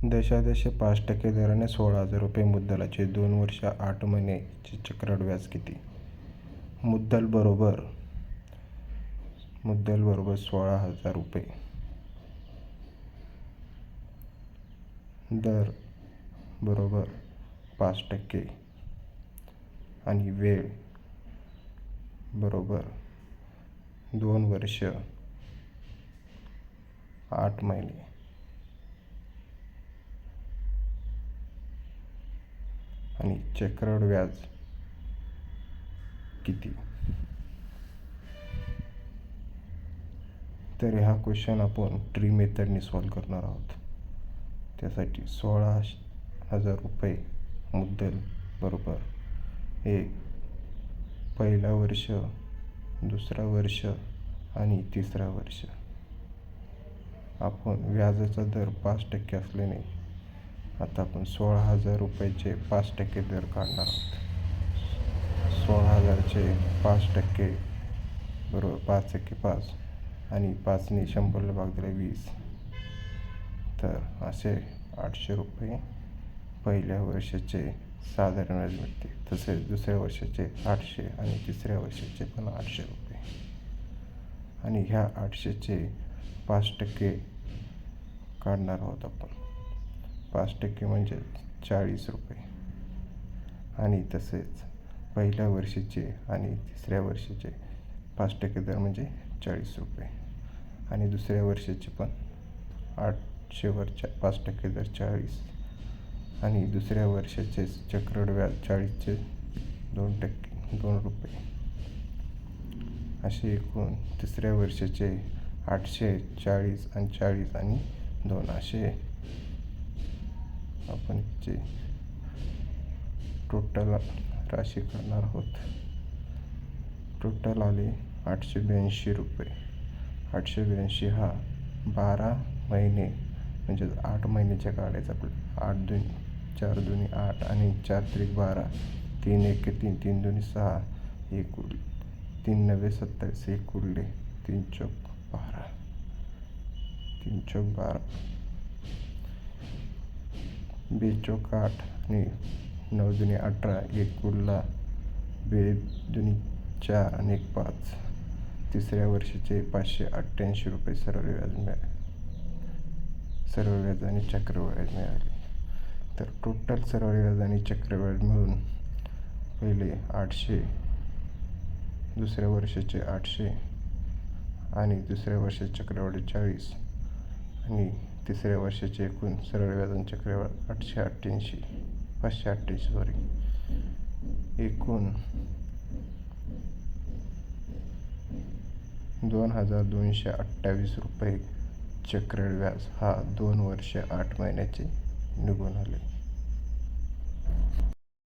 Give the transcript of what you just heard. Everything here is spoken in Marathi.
दशांश 5% दराने 16,000 रुपये मुद्दलाचे 2 वर्ष 8 महिन्याचे चक्रवाढ व्याज किती? मुद्दल बरोबर 16,000 रुपये, दर बरोबर 5% आणि वेळ बरोबर 2 वर्ष 8 महिने आणि चक्रवाढ व्याज किती? तर हा क्वेश्चन आपण ट्री मेथडने सॉल्व करणार आहोत. त्यासाठी 16,000 रुपये मुद्दल बरोबर 1 पहिला वर्ष, दुसरा वर्ष आणि तिसरा वर्ष. आपण व्याजाचा दर 5% असल्याने आता आपण 16,000 रुपयाचे 5% दर काढणार आहोत. 16,000चे 5% बरोबर 5 × 5 आणि 5ने 100ला भाग दिला 20, तर असे 800 रुपये पहिल्या वर्षाचे साधारण व्याज मिळते. तसेच दुसऱ्या वर्षाचे 800 आणि तिसऱ्या वर्षाचे पण 800 रुपये. आणि ह्या 800चे 5% काढणार आहोत आपण. 5% म्हणजे 40 रुपये. आणि तसेच पहिल्या वर्षीचे आणि तिसऱ्या वर्षीचे 5% दर म्हणजे 40 रुपये. आणि दुसऱ्या वर्षाचे पण 800वर 5% दर 40 आणि दुसऱ्या वर्षाचे चक्रवाढ व्याज 40चे 2 रुपये. असे एकूण तिसऱ्या वर्षाचे 800, 40 आणि 40 आणि 2 असे आपण जे टोटल राशी करणार आहोत. टोटल आले 882 रुपये. 882 हा 12 महिने म्हणजे 8 महिन्याच्या काढायचा आपल्याला. 8 2 4 2 8 आणि 4 3 12, 3 1 3, 3 2 6, 1 उरले, 3 9 27, 1 उरले, 3 चौक 12, 3 चौक 12, 2 चौक 8 आणि 9 2 18, 1 उरला, 2 2 4 आणि 1 5. तिसऱ्या वर्षाचे 588 रुपये सरळ व्याज मिळाले. सरळ व्याज आणि चक्रवाढ व्याज मिळाले. तर टोटल सरळ व्याज आणि चक्रवाढ मिळून पहिले 800, दुसऱ्या वर्षाचे 800 आणि दुसऱ्या वर्षाचे चक्रवाढ 40 आणि तिसऱ्या वर्षाचे एकूण सरळ व्याज आणि चक्रवाढ 588 सॉरी, एकूण 2,228 रुपये चक्रवाढ व्याज हा 2 वर्ष 8 महिन्याचे निघून आले.